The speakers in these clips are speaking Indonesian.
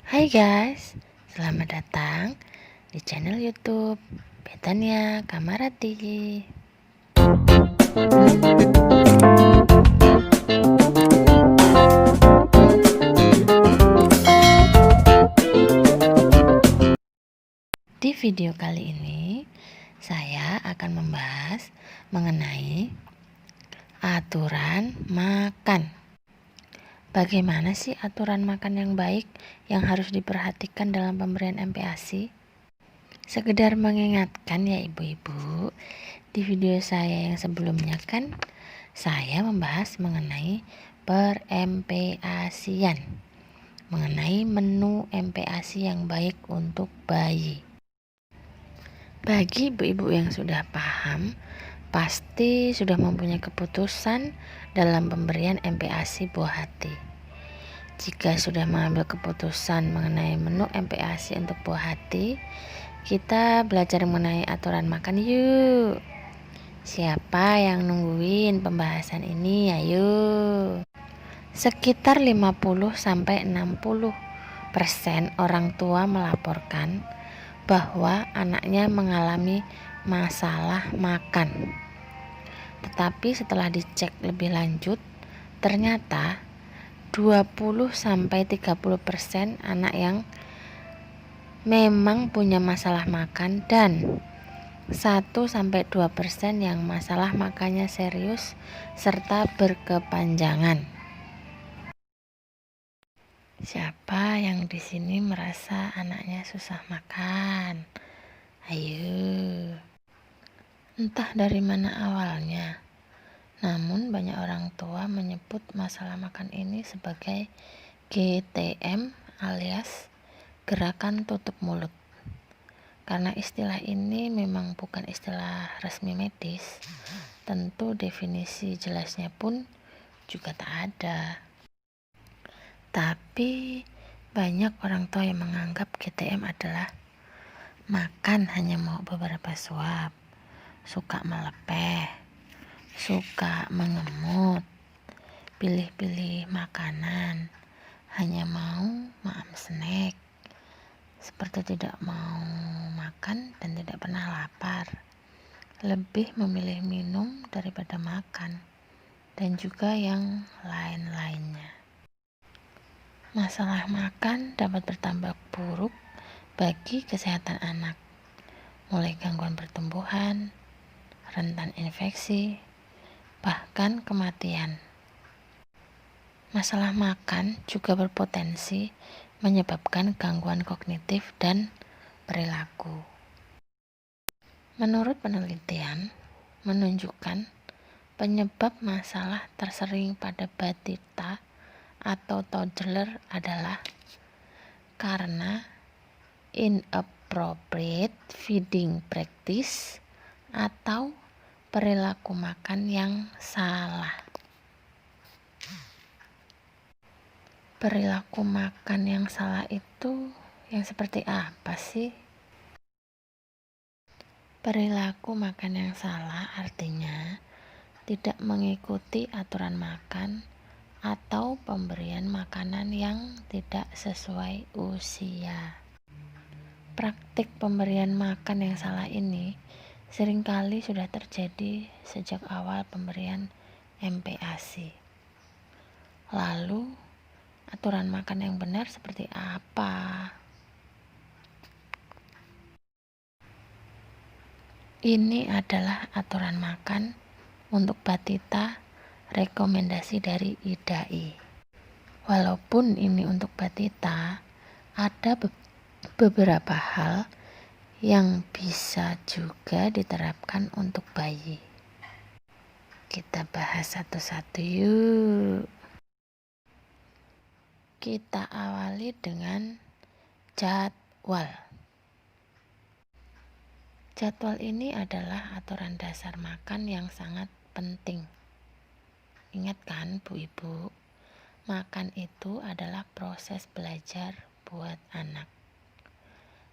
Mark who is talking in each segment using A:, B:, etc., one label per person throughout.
A: Hai guys, selamat datang di channel YouTube Betania Kamarati. Di video kali ini, saya akan membahas mengenai aturan makan. Bagaimana sih aturan makan yang baik yang harus diperhatikan dalam pemberian MPASI? Sekedar mengingatkan ya ibu-ibu, di video saya yang sebelumnya kan saya membahas mengenai per-MPASian, mengenai menu MPASI yang baik untuk bayi. Bagi ibu-ibu yang sudah paham, pasti sudah mempunyai keputusan dalam pemberian MPASI buah hati. Jika sudah mengambil keputusan mengenai menu MPASI untuk buah hati, kita belajar mengenai aturan makan yuk. Siapa yang nungguin pembahasan ini? Ayo. Sekitar 50-60% orang tua melaporkan bahwa anaknya mengalami masalah makan. Tetapi setelah dicek lebih lanjut, ternyata 20-30% anak yang memang punya masalah makan dan 1-2% yang masalah makannya serius serta berkepanjangan. Siapa yang di sini merasa anaknya susah makan? Ayo. Entah dari mana awalnya, namun banyak orang tua menyebut masalah makan ini sebagai GTM alias gerakan tutup mulut. Karena istilah ini memang bukan istilah resmi medis, tentu definisi jelasnya pun juga tak ada. Tapi banyak orang tua yang menganggap GTM adalah makan hanya mau beberapa suap, suka melepeh, suka mengemut, pilih-pilih makanan, hanya mau makan snack, seperti tidak mau makan dan tidak pernah lapar, lebih memilih minum daripada makan, dan juga yang lain-lainnya. Masalah makan dapat bertambah buruk bagi kesehatan anak, mulai gangguan pertumbuhan, rentan infeksi, bahkan kematian. Masalah makan juga berpotensi menyebabkan gangguan kognitif dan perilaku. Menurut penelitian menunjukkan penyebab masalah tersering pada batita atau toddler adalah karena inappropriate feeding practice atau perilaku makan yang salah. Perilaku makan yang salah itu yang seperti apa sih? Perilaku makan yang salah artinya tidak mengikuti aturan makan atau pemberian makanan yang tidak sesuai usia. Praktik pemberian makan yang salah ini seringkali sudah terjadi sejak awal pemberian MPASI. Lalu, aturan makan yang benar seperti apa? Ini adalah aturan makan untuk batita rekomendasi dari IDAI. Walaupun ini untuk batita, ada beberapa hal yang bisa juga diterapkan untuk bayi. Kita bahas satu-satu yuk. Kita awali dengan jadwal. Jadwal ini adalah aturan dasar makan yang sangat penting. Ingat kan Bu Ibu, makan itu adalah proses belajar buat anak,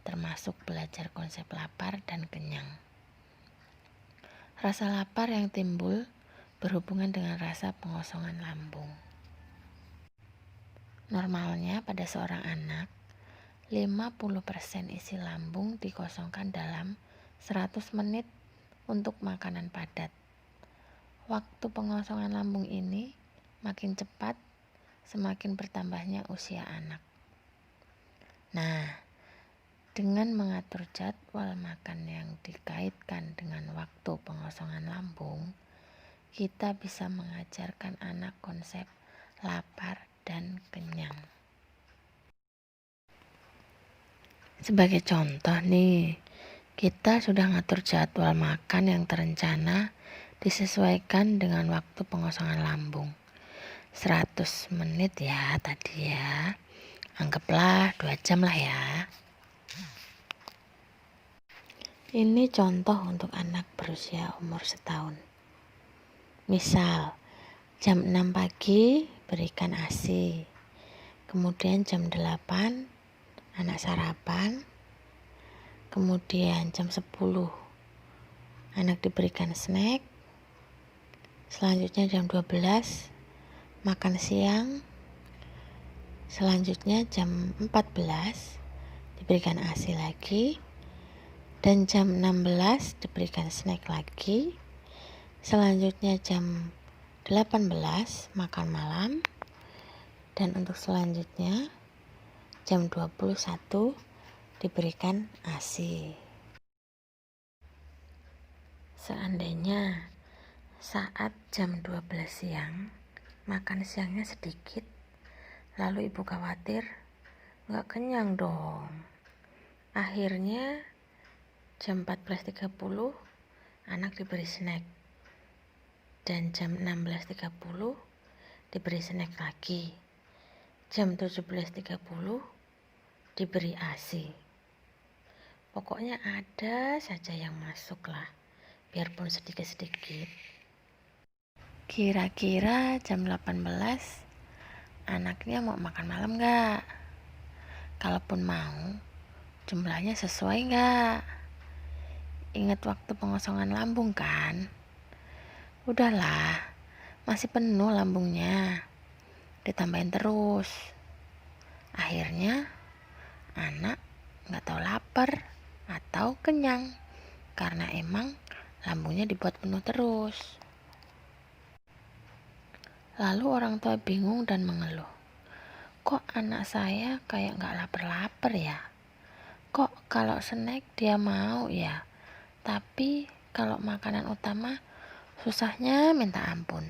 A: termasuk belajar konsep lapar dan kenyang. Rasa lapar yang timbul berhubungan dengan rasa pengosongan lambung. Normalnya pada seorang anak, 50% isi lambung dikosongkan dalam 100 menit untuk makanan padat. Waktu pengosongan lambung ini makin cepat semakin bertambahnya usia anak. Nah, dengan mengatur jadwal makan yang dikaitkan dengan waktu pengosongan lambung, kita bisa mengajarkan anak konsep lapar dan kenyang. Sebagai contoh nih, kita sudah ngatur jadwal makan yang terencana disesuaikan dengan waktu pengosongan lambung. 100 menit ya tadi ya. Anggaplah 2 jam lah ya. Ini contoh untuk anak berusia umur setahun. Misal, jam 6 pagi berikan ASI. Kemudian jam 8 anak sarapan. Kemudian jam 10 anak diberikan snack. Selanjutnya jam 12 makan siang. Selanjutnya jam 14 diberikan ASI lagi. Dan jam 16 diberikan snack lagi. Selanjutnya jam 18 makan malam. Dan untuk selanjutnya jam 21 diberikan ASI. Seandainya saat jam 12 siang makan siangnya sedikit, lalu ibu khawatir gak kenyang dong. Akhirnya jam 14.30 anak diberi snack. Dan jam 16.30 diberi snack lagi. Jam 17.30 diberi ASI. Pokoknya ada saja yang masuk lah, biarpun sedikit-sedikit. Kira-kira jam 18 anaknya mau makan malam gak? Kalaupun mau, jumlahnya sesuai gak? Ingat waktu pengosongan lambung kan? Udahlah, masih penuh lambungnya, ditambahin terus. Akhirnya anak gak tahu lapar atau kenyang karena emang lambungnya dibuat penuh terus. Lalu orang tua bingung dan mengeluh, kok anak saya kayak gak lapar-lapar ya? Kok kalau snack dia mau ya, tapi kalau makanan utama susahnya minta ampun.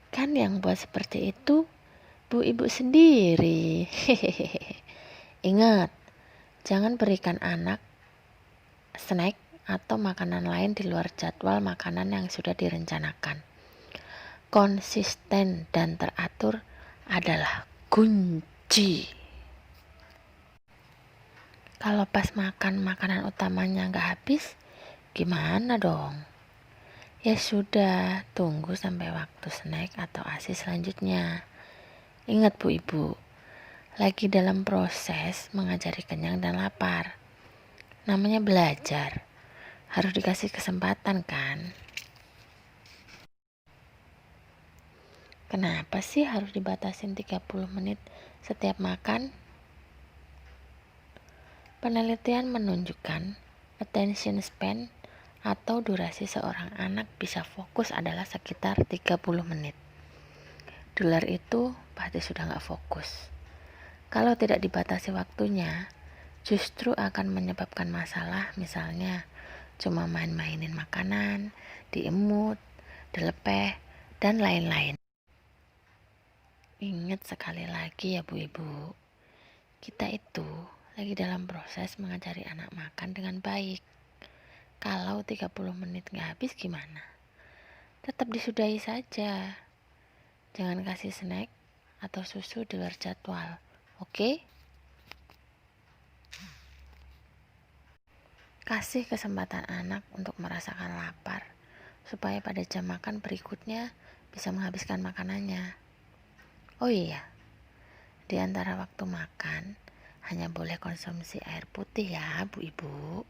A: Kan yang buat seperti itu bu ibu sendiri. Ingat, jangan berikan anak snack atau makanan lain di luar jadwal makanan yang sudah direncanakan. Konsisten dan teratur adalah kunci. Kalau pas makan makanan utamanya gak habis, gimana dong? Ya sudah, tunggu sampai waktu snack atau ASI selanjutnya. Ingat bu ibu, lagi dalam proses mengajari kenyang dan lapar. Namanya belajar, harus dikasih kesempatan kan? Kenapa sih harus dibatasin 30 menit setiap makan? Penelitian menunjukkan attention span atau durasi seorang anak bisa fokus adalah sekitar 30 menit. Di luar itu pasti sudah gak fokus. Kalau tidak dibatasi waktunya, justru akan menyebabkan masalah, misalnya cuma main-mainin makanan, diemut, dilepeh, dan lain-lain. Ingat sekali lagi ya bu ibu, kita itu lagi dalam proses mengajari anak makan dengan baik. Kalau 30 menit gak habis gimana? Tetap disudahi saja. Jangan kasih snack atau susu di luar jadwal, oke? Kasih kesempatan anak untuk merasakan lapar, supaya pada jam makan berikutnya bisa menghabiskan makanannya. Oh iya, di antara waktu makan, hanya boleh konsumsi air putih ya, bu ibu.